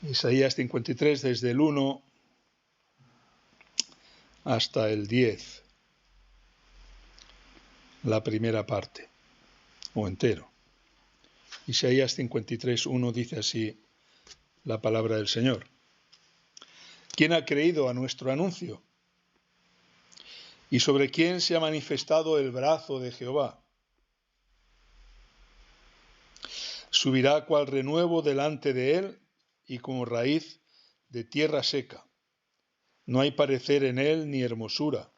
Isaías 53 desde el 1 hasta el 10, la primera parte, o entero. Isaías 53, 1 dice así la palabra del Señor. ¿Quién ha creído a nuestro anuncio? ¿Y sobre quién se ha manifestado el brazo de Jehová? Subirá cual renuevo delante de él y como raíz de tierra seca. No hay parecer en él ni hermosura.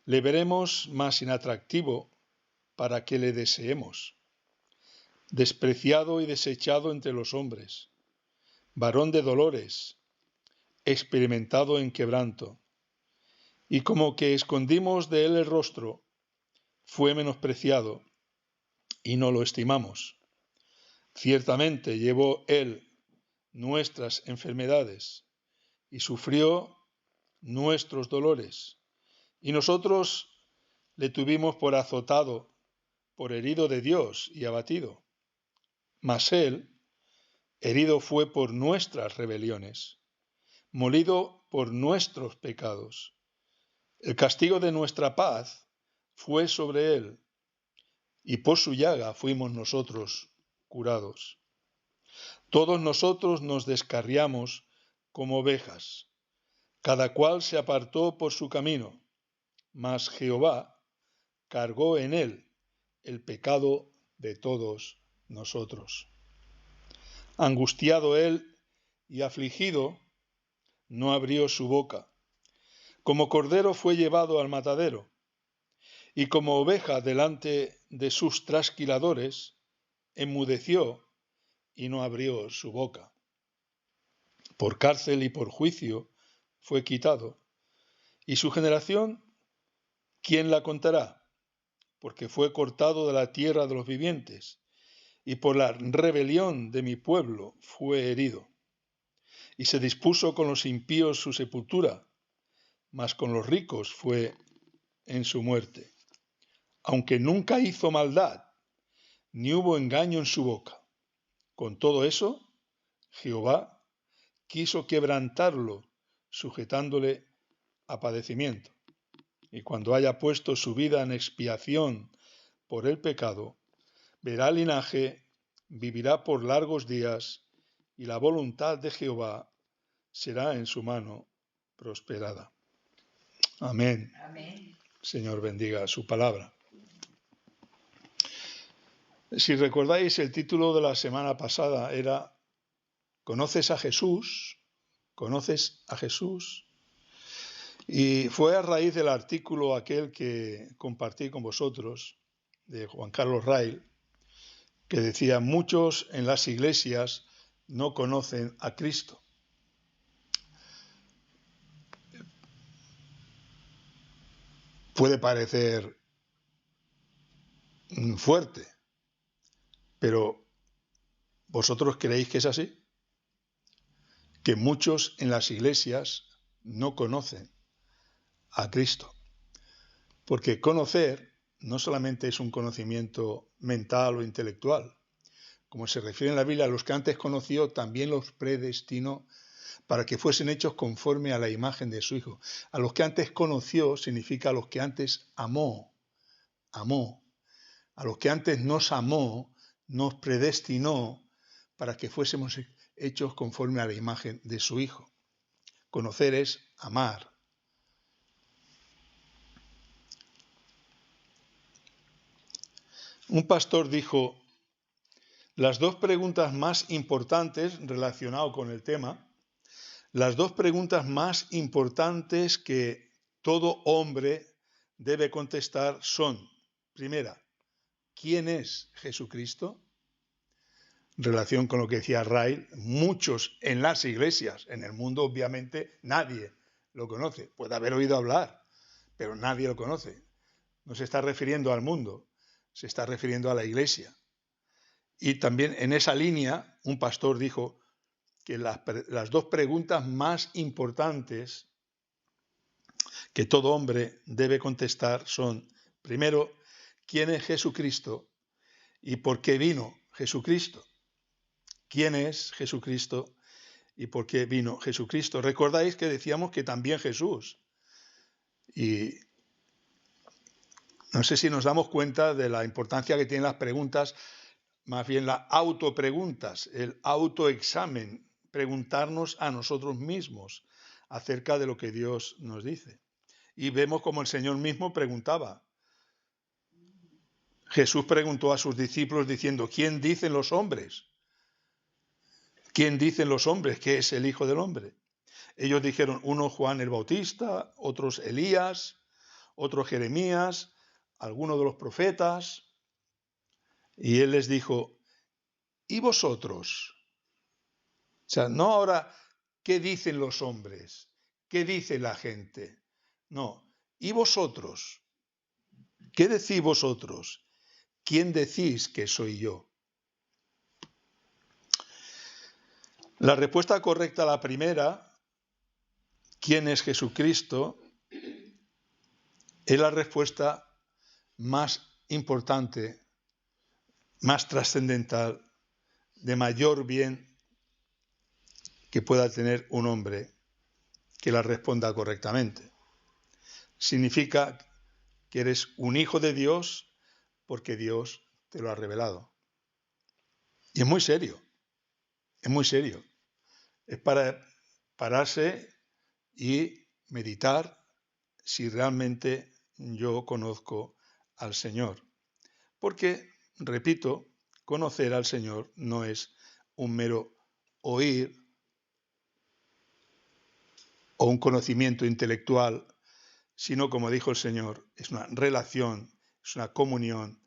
Le veremos más inatractivo para que le deseemos. Despreciado y desechado entre los hombres, varón de dolores, experimentado en quebranto. Y como que escondimos de él el rostro, fue menospreciado y no lo estimamos. Ciertamente llevó él nuestras enfermedades y sufrió nuestros dolores. Y nosotros le tuvimos por azotado, por herido de Dios y abatido. Mas él herido fue por nuestras rebeliones, molido por nuestros pecados. El castigo de nuestra paz fue sobre él, y por su llaga fuimos nosotros curados. Todos nosotros nos descarriamos como ovejas, cada cual se apartó por su camino, mas Jehová cargó en él el pecado de todos nosotros. Angustiado él y afligido, no abrió su boca. Como cordero fue llevado al matadero, y como oveja delante de sus trasquiladores, enmudeció y no abrió su boca. Por cárcel y por juicio fue quitado. Y su generación, ¿quién la contará? Porque fue cortado de la tierra de los vivientes, y por la rebelión de mi pueblo fue herido. Y se dispuso con los impíos su sepultura, mas con los ricos fue en su muerte. Aunque nunca hizo maldad, ni hubo engaño en su boca. Con todo eso, Jehová quiso quebrantarlo, sujetándole a padecimiento. Y cuando haya puesto su vida en expiación por el pecado, verá linaje, vivirá por largos días, y la voluntad de Jehová será en su mano prosperada. Amén. Amén. Señor, bendiga su palabra. Si recordáis, el título de la semana pasada era ¿Conoces a Jesús? ¿Conoces a Jesús? Y fue a raíz del artículo aquel que compartí con vosotros, de Juan Carlos Rail, que decía: muchos en las iglesias no conocen a Cristo. Puede parecer fuerte, pero ¿vosotros creéis que es así? Que muchos en las iglesias no conocen a Cristo. Porque conocer no solamente es un conocimiento mental o intelectual. Como se refiere en la Biblia, a los que antes conoció también los predestinó para que fuesen hechos conforme a la imagen de su Hijo. A los que antes conoció significa a los que antes amó. A los que antes nos amó, nos predestinó para que fuésemos hechos conforme a la imagen de su Hijo. Conocer es amar. Un pastor dijo: las dos preguntas más importantes relacionadas con el tema, las dos preguntas más importantes que todo hombre debe contestar son: primera, ¿quién es Jesucristo? En relación con lo que decía Rail, muchos en las iglesias, en el mundo obviamente nadie lo conoce. Puede haber oído hablar, pero nadie lo conoce. No se está refiriendo al mundo, se está refiriendo a la iglesia. Y también en esa línea, un pastor dijo que las dos preguntas más importantes que todo hombre debe contestar son: primero, ¿quién es Jesucristo y por qué vino Jesucristo? ¿Quién es Jesucristo y por qué vino Jesucristo. Recordáis que decíamos que también Jesús. Y no sé si nos damos cuenta de la importancia que tienen las preguntas, más bien las autopreguntas, el autoexamen, preguntarnos a nosotros mismos acerca de lo que Dios nos dice. Y vemos como el Señor mismo preguntaba. Jesús preguntó a sus discípulos diciendo, ¿quién dicen los hombres? ¿Quién dicen los hombres que es el Hijo del Hombre? Ellos dijeron, uno Juan el Bautista, otros Elías, otro Jeremías, algunos de los profetas. Y él les dijo, ¿y vosotros? O sea, no ahora, ¿qué dicen los hombres? ¿Qué dice la gente? No, ¿y vosotros? ¿Qué decís vosotros? ¿Quién decís que soy yo? La respuesta correcta a la primera, ¿quién es Jesucristo?, es la respuesta más importante, más trascendental, de mayor bien que pueda tener un hombre que la responda correctamente. Significa que eres un hijo de Dios porque Dios te lo ha revelado. Y es muy serio, es muy serio. Es para pararse y meditar si realmente yo conozco al Señor. Porque, repito, conocer al Señor no es un mero oír o un conocimiento intelectual, sino, como dijo el Señor, es una relación, es una comunión,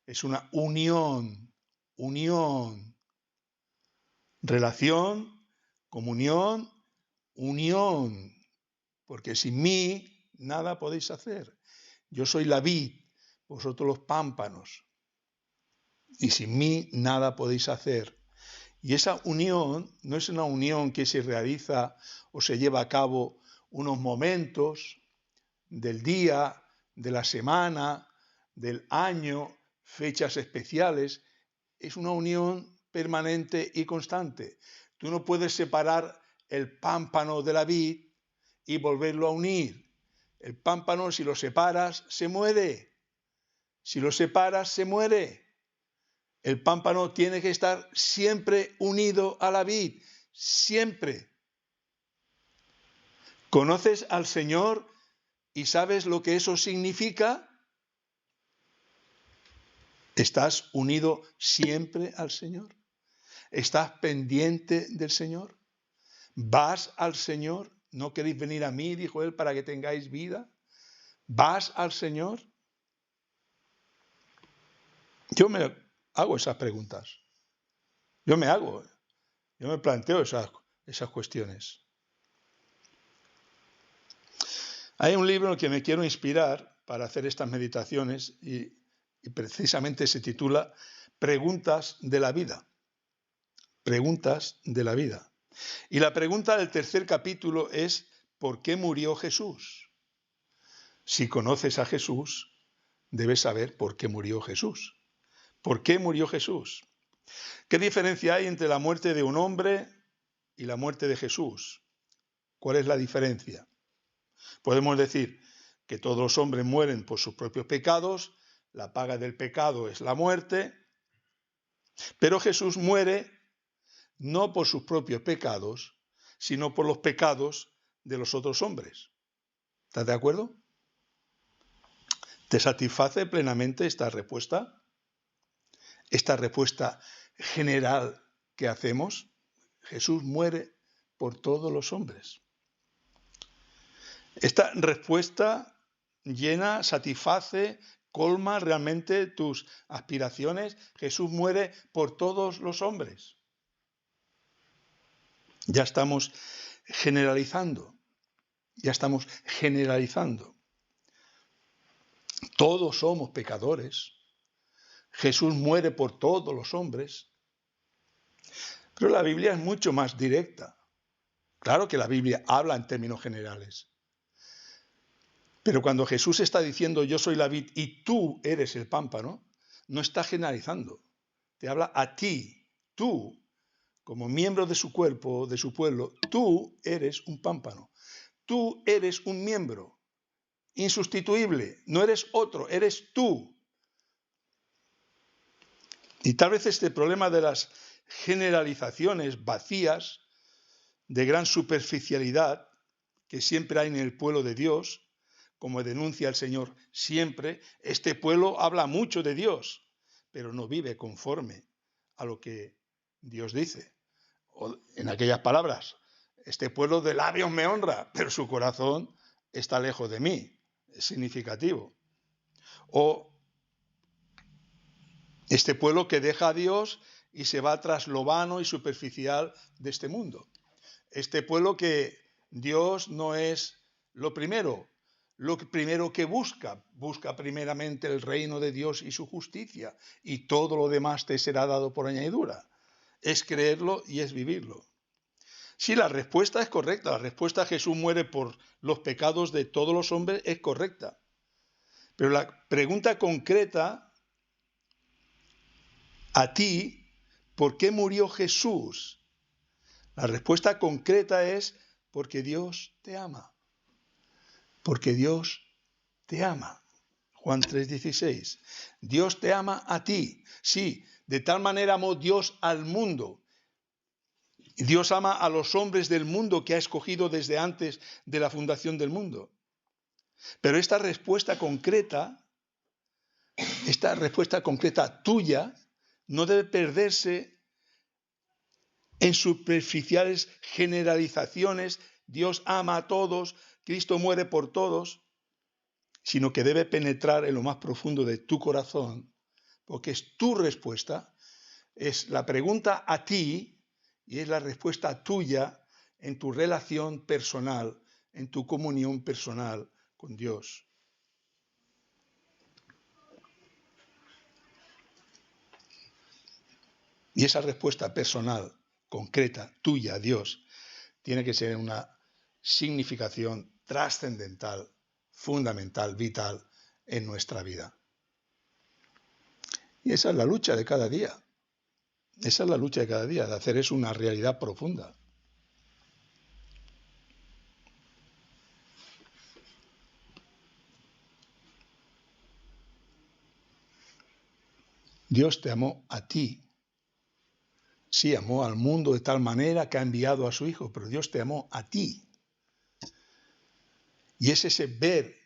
es una unión, relación, comunión, unión, porque sin mí nada podéis hacer. Yo soy la vid, vosotros los pámpanos, y sin mí nada podéis hacer. Y esa unión no es una unión que se realiza o se lleva a cabo unos momentos del día, de la semana, del año, fechas especiales. Es una unión permanente y constante. Tú no puedes separar el pámpano de la vid y volverlo a unir. El pámpano, si lo separas, se muere. Si lo separas, se muere. El pámpano tiene que estar siempre unido a la vid, siempre. ¿Conoces al Señor y sabes lo que eso significa? ¿Estás unido siempre al Señor? ¿Estás pendiente del Señor? ¿Vas al Señor? ¿No queréis venir a mí, dijo él, para que tengáis vida? ¿Vas al Señor? Yo me hago esas preguntas. Yo me planteo esas cuestiones. Hay un libro en el que me quiero inspirar para hacer estas meditaciones y precisamente se titula Preguntas de la vida. Preguntas de la vida. Y la pregunta del tercer capítulo es ¿por qué murió Jesús? Si conoces a Jesús, debes saber por qué murió Jesús. ¿Por qué murió Jesús? ¿Qué diferencia hay entre la muerte de un hombre y la muerte de Jesús? ¿Cuál es la diferencia? Podemos decir que todos los hombres mueren por sus propios pecados, la paga del pecado es la muerte, pero Jesús muere no por sus propios pecados, sino por los pecados de los otros hombres. ¿Estás de acuerdo? ¿Te satisface plenamente esta respuesta? Esta respuesta general que hacemos. Jesús muere por todos los hombres. Esta respuesta llena, satisface, colma realmente tus aspiraciones. Jesús muere por todos los hombres. Ya estamos generalizando. Todos somos pecadores. Jesús muere por todos los hombres. Pero la Biblia es mucho más directa. Claro que la Biblia habla en términos generales. Pero cuando Jesús está diciendo yo soy la vid y tú eres el pámpano, no está generalizando. Te habla a ti, tú, como miembro de su cuerpo, de su pueblo, tú eres un pámpano. Tú eres un miembro insustituible. No eres otro, eres tú. Y tal vez este problema de las generalizaciones vacías, de gran superficialidad, que siempre hay en el pueblo de Dios, como denuncia el Señor siempre, este pueblo habla mucho de Dios, pero no vive conforme a lo que Dios dice. O en aquellas palabras, este pueblo de labios me honra, pero su corazón está lejos de mí. Es significativo. O este pueblo que deja a Dios y se va tras lo vano y superficial de este mundo. Este pueblo que Dios no es lo primero que busca primeramente el reino de Dios y su justicia, y todo lo demás te será dado por añadidura. Es creerlo y es vivirlo. Sí, la respuesta es correcta, la respuesta a Jesús muere por los pecados de todos los hombres es correcta. Pero la pregunta concreta a ti, ¿por qué murió Jesús? La respuesta concreta es porque Dios te ama. Porque Dios te ama. Juan 3:16. Dios te ama a ti. Sí, de tal manera amó Dios al mundo. Dios ama a los hombres del mundo que ha escogido desde antes de la fundación del mundo. Pero esta respuesta concreta tuya, no debe perderse en superficiales generalizaciones. Dios ama a todos, Cristo muere por todos, sino que debe penetrar en lo más profundo de tu corazón, porque es tu respuesta, es la pregunta a ti y es la respuesta tuya en tu relación personal, en tu comunión personal con Dios. Y esa respuesta personal, concreta, tuya a Dios, tiene que ser una significación trascendental, fundamental, vital en nuestra vida. Y esa es la lucha de cada día. Esa es la lucha de cada día, de hacer eso una realidad profunda. Dios te amó a ti. Sí, amó al mundo de tal manera que ha enviado a su Hijo, pero Dios te amó a ti. Y es ese ver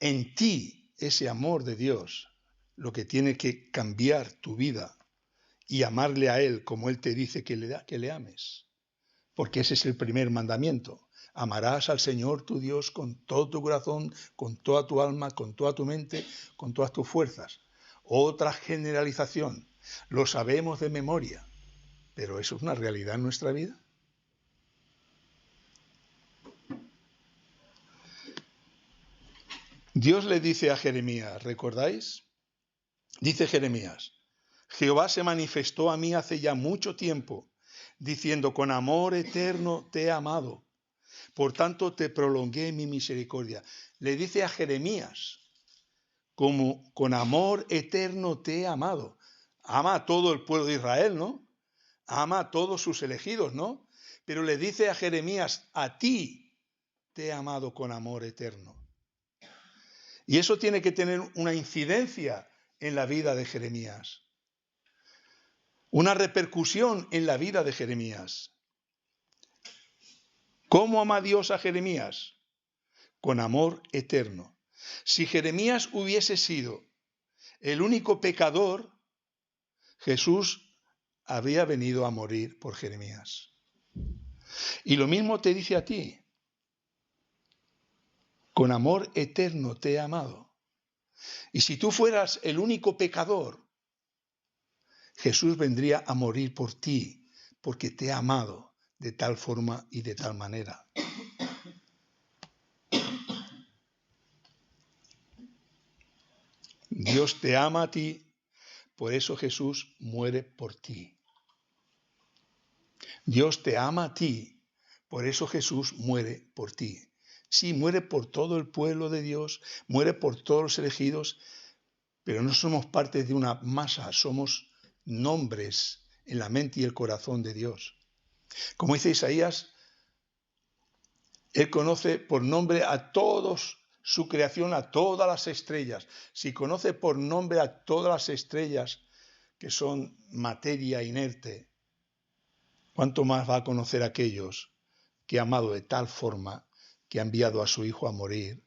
en ti ese amor de Dios lo que tiene que cambiar tu vida y amarle a Él como Él te dice que le ames. Porque ese es el primer mandamiento. Amarás al Señor tu Dios con todo tu corazón, con toda tu alma, con toda tu mente, con todas tus fuerzas. Otra generalización. Lo sabemos de memoria, pero ¿eso es una realidad en nuestra vida? Dios le dice a Jeremías, ¿recordáis? Dice Jeremías, Jehová se manifestó a mí hace ya mucho tiempo, diciendo, con amor eterno te he amado, por tanto te prolongué mi misericordia. Le dice a Jeremías, como con amor eterno te he amado. Ama a todo el pueblo de Israel, ¿no? Ama a todos sus elegidos, ¿no? Pero le dice a Jeremías, a ti te he amado con amor eterno. Y eso tiene que tener una incidencia en la vida de Jeremías. Una repercusión en la vida de Jeremías. ¿Cómo ama Dios a Jeremías? Con amor eterno. Si Jeremías hubiese sido el único pecador, Jesús había venido a morir por Jeremías. Y lo mismo te dice a ti. Con amor eterno te he amado. Y si tú fueras el único pecador, Jesús vendría a morir por ti, porque te ha amado de tal forma y de tal manera. Dios te ama a ti, por eso Jesús muere por ti. Dios te ama a ti, por eso Jesús muere por ti. Sí, muere por todo el pueblo de Dios, muere por todos los elegidos, pero no somos parte de una masa, somos nombres en la mente y el corazón de Dios. Como dice Isaías, Él conoce por nombre a todos su creación, a todas las estrellas. Si conoce por nombre a todas las estrellas que son materia inerte, ¿cuánto más va a conocer a aquellos que ha amado de tal forma que ha enviado a su Hijo a morir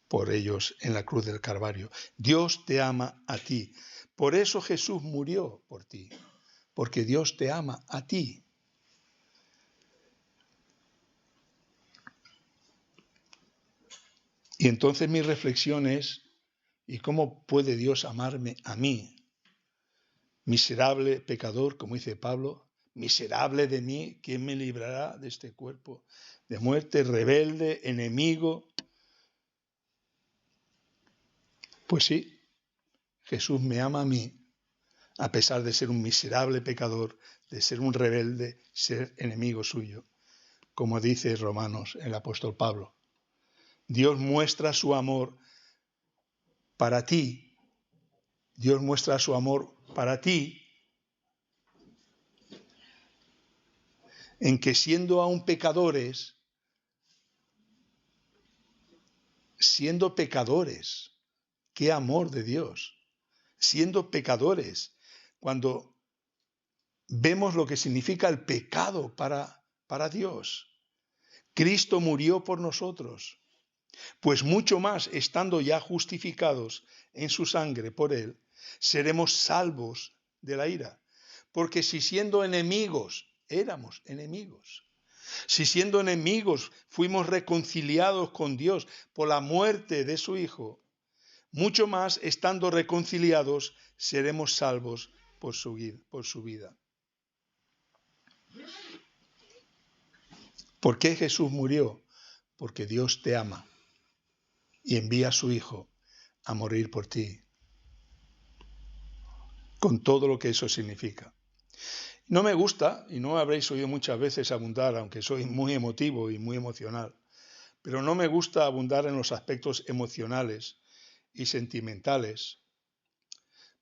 por ellos en la cruz del Calvario? Dios te ama a ti. Por eso Jesús murió por ti, porque Dios te ama a ti. Y entonces mi reflexión es, ¿y cómo puede Dios amarme a mí? Miserable pecador, como dice Pablo, miserable de mí, ¿quién me librará de este cuerpo de muerte? Rebelde, enemigo. Pues sí, Jesús me ama a mí, a pesar de ser un miserable pecador, de ser un rebelde, ser enemigo suyo, como dice Romanos el apóstol Pablo. Dios muestra su amor para ti. Dios muestra su amor para ti en que siendo aún pecadores, qué amor de Dios, siendo pecadores, cuando vemos lo que significa el pecado para Dios. Cristo murió por nosotros, pues mucho más, estando ya justificados en su sangre por él, seremos salvos de la ira. Porque si siendo enemigos, éramos enemigos, si siendo enemigos fuimos reconciliados con Dios por la muerte de su Hijo, mucho más, estando reconciliados, seremos salvos por su vida. ¿Por qué Jesús murió? Porque Dios te ama y envía a su Hijo a morir por ti, con todo lo que eso significa. No me gusta, y no me habréis oído muchas veces abundar, aunque soy muy emotivo y muy emocional, pero no me gusta abundar en los aspectos emocionales y sentimentales,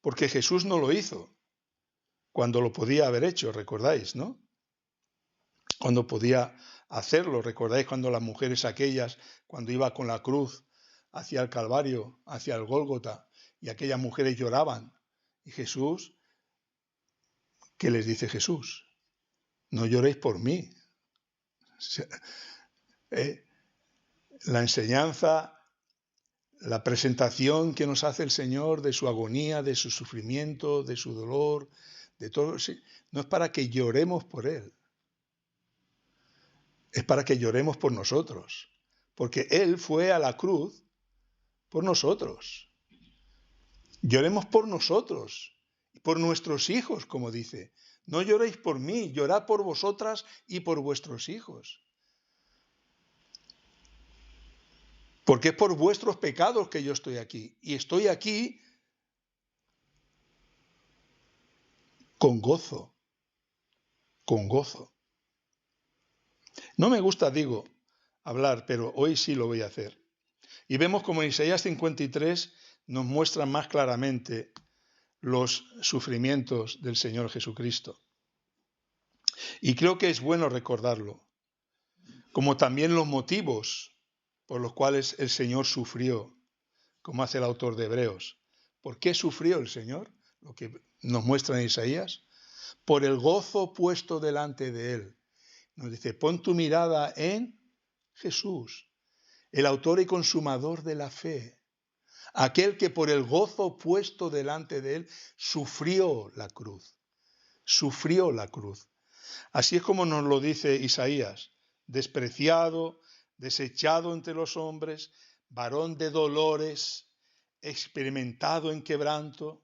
porque Jesús no lo hizo cuando lo podía haber hecho, recordáis, ¿no? Cuando podía hacerlo, recordáis cuando las mujeres aquellas, cuando iba con la cruz hacia el Calvario, hacia el Gólgota, y aquellas mujeres lloraban, y Jesús, ¿qué les dice Jesús? No lloréis por mí. La enseñanza, la presentación que nos hace el Señor de su agonía, de su sufrimiento, de su dolor, de todo, no es para que lloremos por Él, es para que lloremos por nosotros, porque Él fue a la cruz por nosotros. Lloremos por nosotros, por nuestros hijos, como dice. No lloréis por mí, llorad por vosotras y por vuestros hijos. Porque es por vuestros pecados que yo estoy aquí. Y estoy aquí con gozo. Con gozo. No me gusta, digo, hablar, pero hoy sí lo voy a hacer. Y vemos como en Isaías 53 nos muestra más claramente los sufrimientos del Señor Jesucristo. Y creo que es bueno recordarlo, como también los motivos por los cuales el Señor sufrió, como hace el autor de Hebreos. ¿Por qué sufrió el Señor? Lo que nos muestra en Isaías. Por el gozo puesto delante de Él. Nos dice, pon tu mirada en Jesús, el autor y consumador de la fe, aquel que por el gozo puesto delante de Él sufrió la cruz. Sufrió la cruz. Así es como nos lo dice Isaías, despreciado, desechado entre los hombres, varón de dolores, experimentado en quebranto,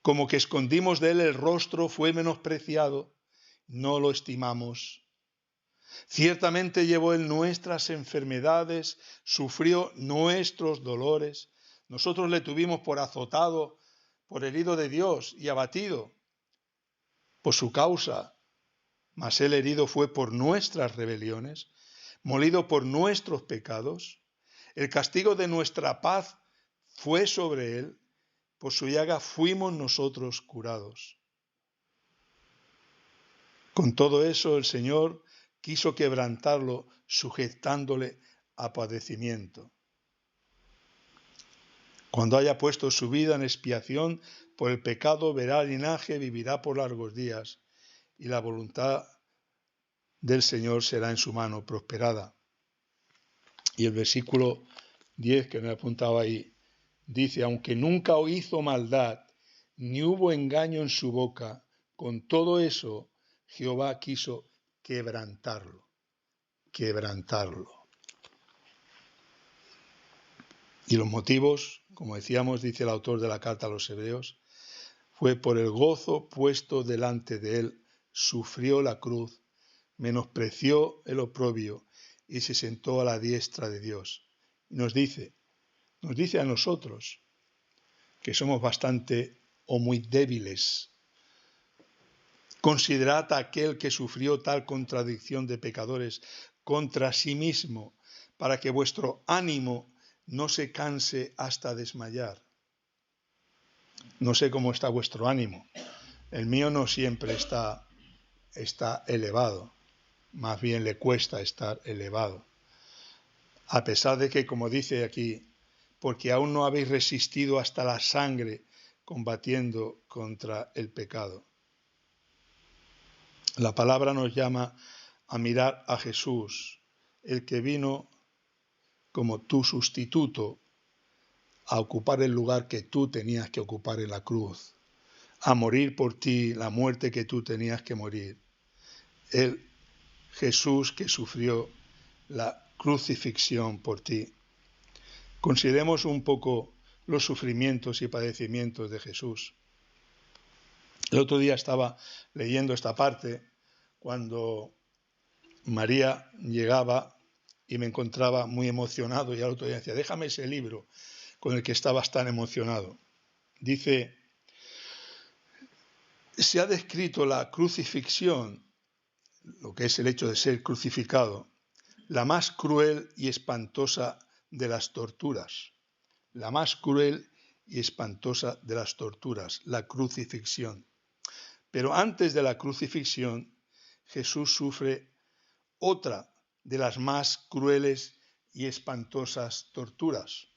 como que escondimos de él el rostro, fue menospreciado, no lo estimamos. Ciertamente llevó él nuestras enfermedades, sufrió nuestros dolores. Nosotros le tuvimos por azotado, por herido de Dios y abatido por su causa. Mas él herido fue por nuestras rebeliones, molido por nuestros pecados. El castigo de nuestra paz fue sobre él, por su llaga fuimos nosotros curados. Con todo eso el Señor quiso quebrantarlo, sujetándole a padecimiento. Cuando haya puesto su vida en expiación por el pecado, verá linaje, vivirá por largos días, y la voluntad del Señor será en su mano prosperada. Y el versículo 10 que me apuntaba ahí, dice, aunque nunca hizo maldad, ni hubo engaño en su boca, con todo eso Jehová quiso quebrantarlo. Y los motivos, como decíamos, dice el autor de la carta a los Hebreos, fue por el gozo puesto delante de él, sufrió la cruz, menospreció el oprobio y se sentó a la diestra de Dios. Y nos dice a nosotros, que somos bastante o muy débiles, considerad a aquel que sufrió tal contradicción de pecadores contra sí mismo, para que vuestro ánimo no se canse hasta desmayar. No sé cómo está vuestro ánimo. El mío no siempre está elevado, más bien le cuesta estar elevado. A pesar de que, como dice aquí, porque aún no habéis resistido hasta la sangre combatiendo contra el pecado. La palabra nos llama a mirar a Jesús, el que vino como tu sustituto a ocupar el lugar que tú tenías que ocupar en la cruz, a morir por ti la muerte que tú tenías que morir. El Jesús que sufrió la crucifixión por ti. Consideremos un poco los sufrimientos y padecimientos de Jesús. El otro día estaba leyendo esta parte cuando María llegaba y me encontraba muy emocionado y al otro día decía, déjame ese libro con el que estabas tan emocionado. Dice, se ha descrito la crucifixión, lo que es el hecho de ser crucificado, la más cruel y espantosa de las torturas. La más cruel y espantosa de las torturas, la crucifixión. Pero antes de la crucifixión, Jesús sufre otra de las más crueles y espantosas torturas.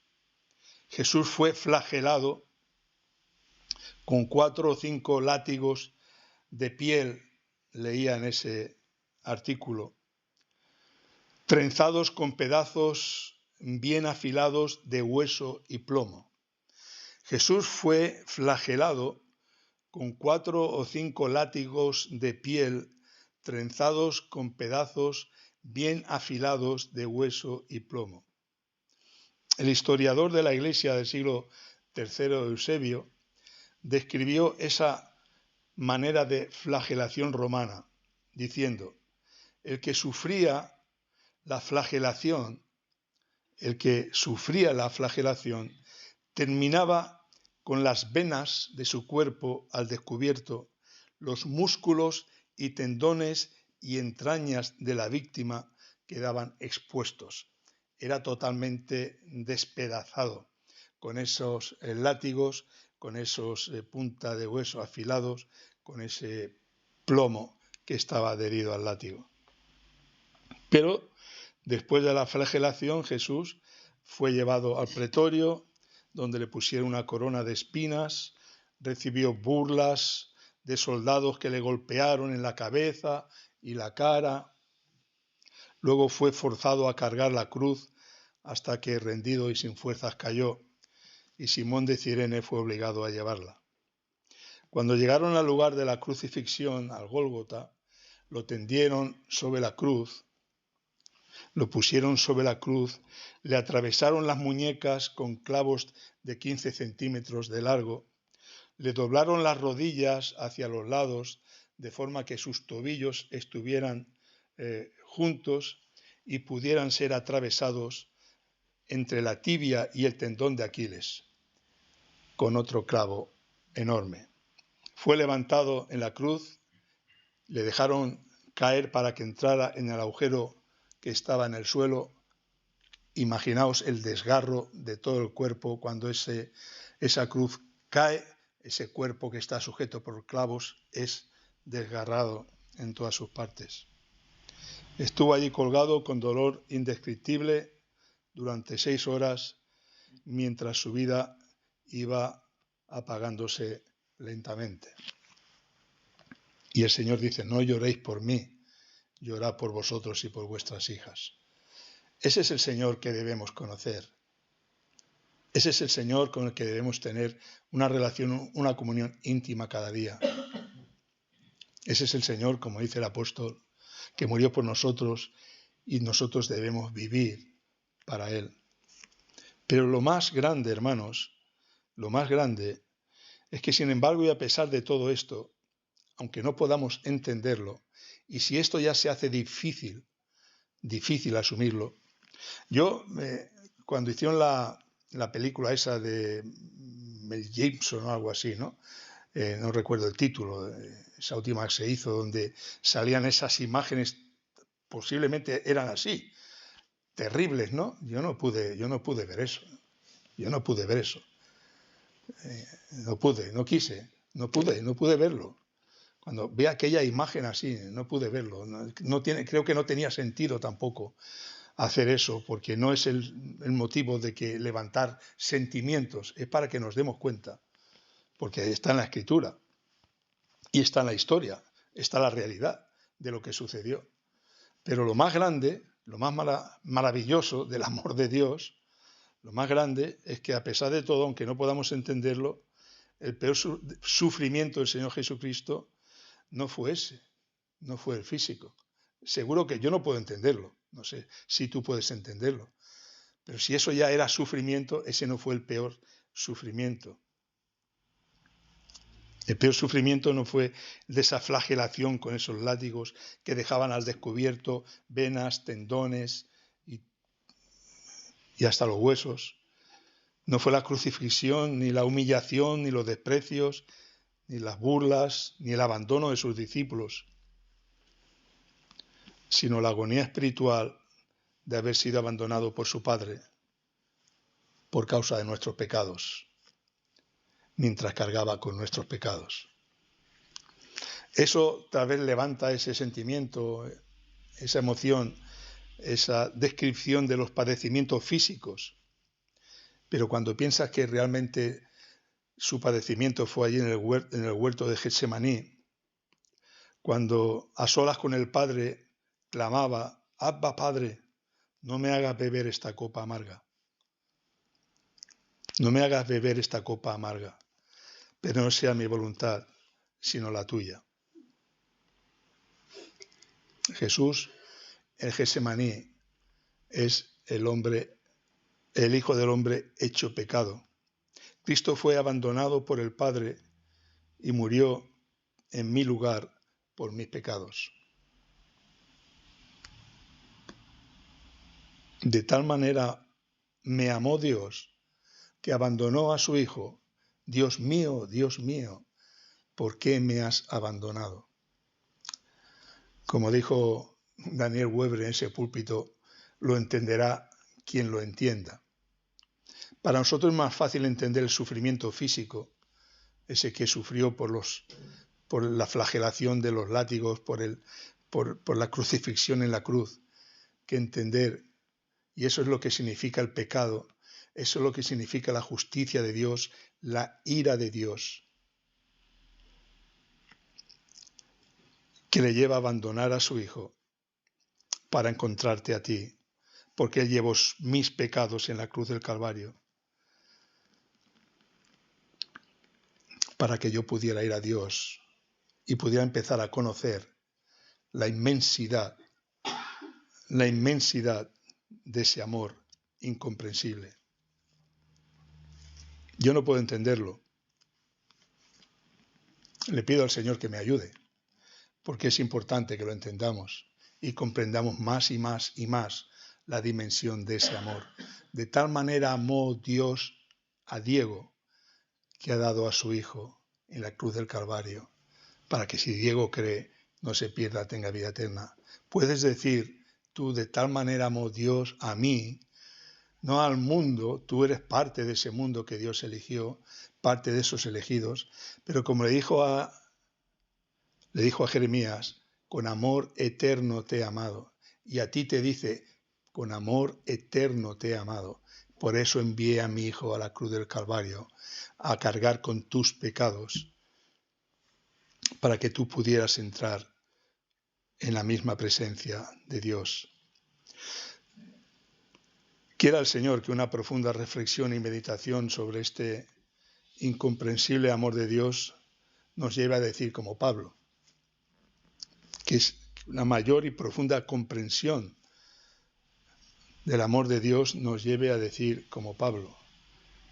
Jesús fue flagelado con 4 o 5 látigos de piel, leía en ese artículo, trenzados con pedazos bien afilados de hueso y plomo. Jesús fue flagelado con 4 o 5 látigos de piel trenzados con pedazos bien afilados de hueso y plomo. El historiador de la Iglesia del siglo III, Eusebio, describió esa manera de flagelación romana, diciendo, el que sufría la flagelación terminaba con las venas de su cuerpo al descubierto, los músculos y tendones y entrañas de la víctima quedaban expuestos. Era totalmente despedazado con esos látigos, con esos punta de hueso afilados, con ese plomo que estaba adherido al látigo. Pero después de la flagelación, Jesús fue llevado al pretorio, donde le pusieron una corona de espinas, recibió burlas de soldados que le golpearon en la cabeza y la cara. Luego fue forzado a cargar la cruz hasta que, rendido y sin fuerzas, cayó, y Simón de Cirene fue obligado a llevarla. Cuando llegaron al lugar de la crucifixión, al Gólgota, lo tendieron sobre la cruz, lo pusieron sobre la cruz, le atravesaron las muñecas con clavos de 15 centímetros de largo, le doblaron las rodillas hacia los lados de forma que sus tobillos estuvieran juntos y pudieran ser atravesados entre la tibia y el tendón de Aquiles, con otro clavo enorme. Fue levantado en la cruz, le dejaron caer para que entrara en el agujero que estaba en el suelo. Imaginaos el desgarro de todo el cuerpo cuando esa cruz cae, ese cuerpo que está sujeto por clavos es desgarrado en todas sus partes. Estuvo allí colgado con dolor indescriptible durante 6 horas mientras su vida iba apagándose lentamente. Y el Señor dice, no lloréis por mí, llorad por vosotros y por vuestras hijas. Ese es el Señor que debemos conocer. Ese es el Señor con el que debemos tener una relación, una comunión íntima cada día. Ese es el Señor, como dice el apóstol, que murió por nosotros y nosotros debemos vivir para Él. Pero lo más grande, hermanos, lo más grande es que, sin embargo, y a pesar de todo esto, aunque no podamos entenderlo, y si esto ya se hace difícil asumirlo, yo, cuando hicieron la película esa de Mel Gibson o algo así, ¿no? No recuerdo el título, esa última que se hizo, donde salían esas imágenes, posiblemente eran así, terribles, ¿no? Yo no pude ver eso. No pude verlo. Cuando vi aquella imagen así, no pude verlo. Creo que no tenía sentido tampoco hacer eso, porque no es el motivo de que levantar sentimientos, es para que nos demos cuenta, porque está en la Escritura, y está en la historia, está la realidad de lo que sucedió. Pero lo más grande, lo más maravilloso del amor de Dios, lo más grande es que, a pesar de todo, aunque no podamos entenderlo, el peor sufrimiento del Señor Jesucristo no fue ese, no fue el físico. Seguro que yo no puedo entenderlo, no sé si tú puedes entenderlo, pero si eso ya era sufrimiento, ese no fue el peor sufrimiento. El peor sufrimiento no fue de esa flagelación con esos látigos que dejaban al descubierto venas, tendones y hasta los huesos. No fue la crucifixión, ni la humillación, ni los desprecios, ni las burlas, ni el abandono de sus discípulos, sino la agonía espiritual de haber sido abandonado por su Padre por causa de nuestros pecados, mientras cargaba con nuestros pecados. Eso tal vez levanta ese sentimiento, esa emoción, esa descripción de los padecimientos físicos, pero cuando piensas que realmente su padecimiento fue allí en el huerto de Getsemaní, cuando a solas con el Padre clamaba, Abba, Padre, no me hagas beber esta copa amarga. No me hagas beber esta copa amarga, pero no sea mi voluntad, sino la tuya. Jesús, el Getsemaní, es el Hijo del Hombre hecho pecado. Cristo fue abandonado por el Padre y murió en mi lugar por mis pecados. De tal manera me amó Dios que abandonó a su Hijo. Dios mío, ¿por qué me has abandonado? Como dijo Daniel Weber en ese púlpito, lo entenderá quien lo entienda. Para nosotros es más fácil entender el sufrimiento físico, ese que sufrió por la flagelación de los látigos, por la crucifixión en la cruz, que entender, y eso es lo que significa el pecado, eso es lo que significa la justicia de Dios, la ira de Dios, que le lleva a abandonar a su Hijo para encontrarte a ti, porque Él llevó mis pecados en la cruz del Calvario, para que yo pudiera ir a Dios y pudiera empezar a conocer la inmensidad de ese amor incomprensible. Yo no puedo entenderlo. Le pido al Señor que me ayude, porque es importante que lo entendamos y comprendamos más y más y más la dimensión de ese amor. De tal manera amó Dios a Diego, que ha dado a su Hijo en la cruz del Calvario, para que si Diego cree, no se pierda, tenga vida eterna. Puedes decir, tú, de tal manera amó Dios a mí, no al mundo, tú eres parte de ese mundo que Dios eligió, parte de esos elegidos, pero como le dijo a Jeremías, con amor eterno te he amado. Y a ti te dice, con amor eterno te he amado. Por eso envié a mi Hijo a la cruz del Calvario, a cargar con tus pecados, para que tú pudieras entrar en la misma presencia de Dios. Quiera el Señor que una profunda reflexión y meditación sobre este incomprensible amor de Dios nos lleve a decir como Pablo, que es una mayor y profunda comprensión del amor de Dios nos lleve a decir como Pablo,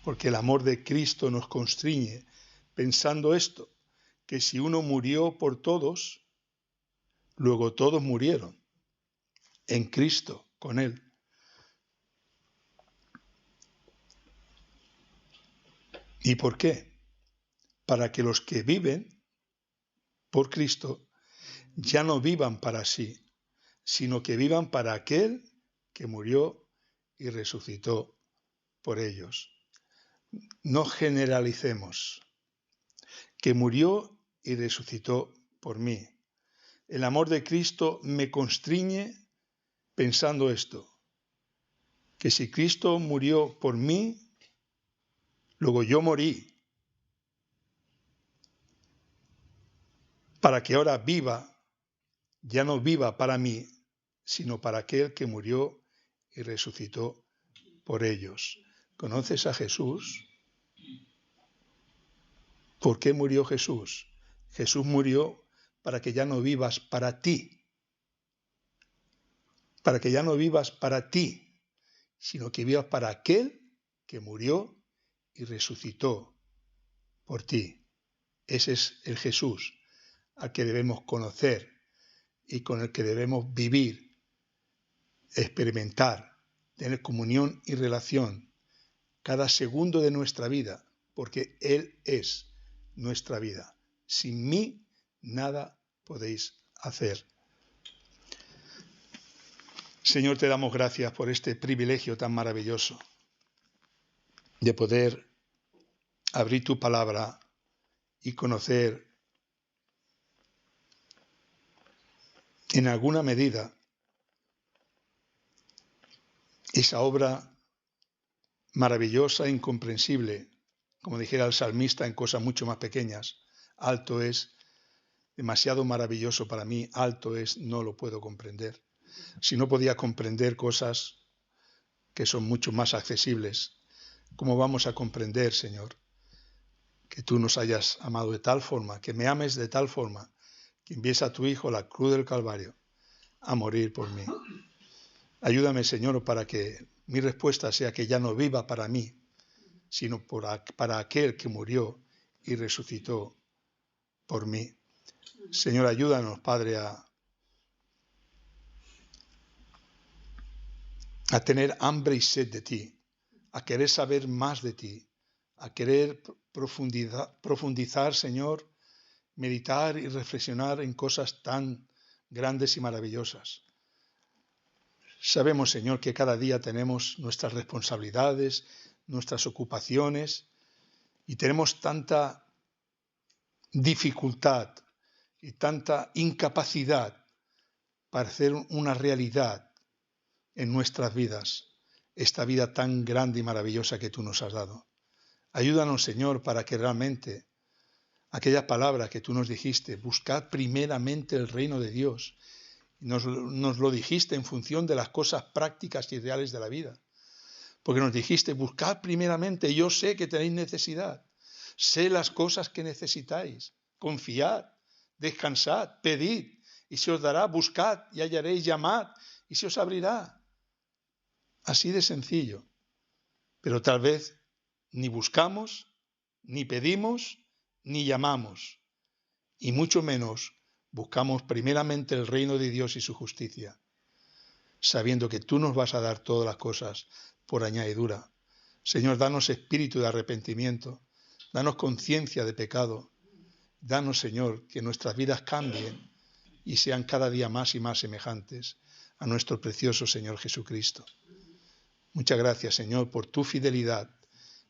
porque el amor de Cristo nos constriñe pensando esto, que si uno murió por todos, luego todos murieron en Cristo con Él. ¿Y por qué? Para que los que viven por Cristo ya no vivan para sí, sino que vivan para aquel que murió y resucitó por ellos. No generalicemos, que murió y resucitó por mí. El amor de Cristo me constriñe pensando esto, que si Cristo murió por mí, luego yo morí, para que ahora viva, ya no viva para mí, sino para aquel que murió y resucitó por ellos. ¿Conoces a Jesús? ¿Por qué murió Jesús? Jesús murió para que ya no vivas para ti, para que ya no vivas para ti, sino que vivas para aquel que murió y resucitó por ti. Ese es el Jesús al que debemos conocer y con el que debemos vivir, experimentar, tener comunión y relación cada segundo de nuestra vida, porque Él es nuestra vida. Sin mí nada podéis hacer. Señor, te damos gracias por este privilegio tan maravilloso de poder abrir tu palabra y conocer en alguna medida esa obra maravillosa e incomprensible, como dijera el salmista en cosas mucho más pequeñas. Alto es, demasiado maravilloso para mí, alto es, no lo puedo comprender. Si no podía comprender cosas que son mucho más accesibles, ¿cómo vamos a comprender, Señor, que tú nos hayas amado de tal forma, que me ames de tal forma, que envíes a tu Hijo a la cruz del Calvario a morir por mí? Ayúdame, Señor, para que mi respuesta sea que ya no viva para mí, sino para aquel que murió y resucitó por mí. Señor, ayúdanos, Padre, a tener hambre y sed de ti, a querer saber más de ti, a querer profundizar, Señor, meditar y reflexionar en cosas tan grandes y maravillosas. Sabemos, Señor, que cada día tenemos nuestras responsabilidades, nuestras ocupaciones y tenemos tanta dificultad y tanta incapacidad para hacer una realidad en nuestras vidas, esta vida tan grande y maravillosa que tú nos has dado. Ayúdanos, Señor, para que realmente aquella palabra que tú nos dijiste, buscad primeramente el reino de Dios, nos lo dijiste en función de las cosas prácticas y reales de la vida, porque nos dijiste, buscad primeramente, yo sé que tenéis necesidad, sé las cosas que necesitáis, confiad, descansad, pedid, y se os dará, buscad y hallaréis, llamad, y se os abrirá. Así de sencillo, pero tal vez ni buscamos, ni pedimos, ni llamamos, y mucho menos buscamos primeramente el reino de Dios y su justicia, sabiendo que tú nos vas a dar todas las cosas por añadidura. Señor, danos espíritu de arrepentimiento, danos conciencia de pecado, danos, Señor, que nuestras vidas cambien y sean cada día más y más semejantes a nuestro precioso Señor Jesucristo. Muchas gracias, Señor, por tu fidelidad.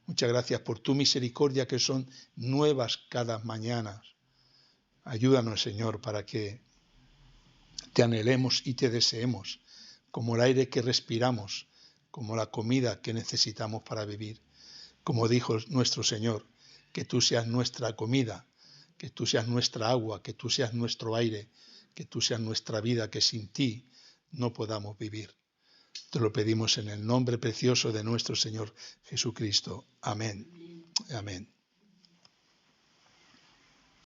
Muchas gracias por tu misericordia que son nuevas cada mañana. Ayúdanos, Señor, para que te anhelemos y te deseemos, como el aire que respiramos, como la comida que necesitamos para vivir. Como dijo nuestro Señor, que tú seas nuestra comida, que tú seas nuestra agua, que tú seas nuestro aire, que tú seas nuestra vida, que sin ti no podamos vivir. Te lo pedimos en el nombre precioso de nuestro Señor Jesucristo. Amén. Amén.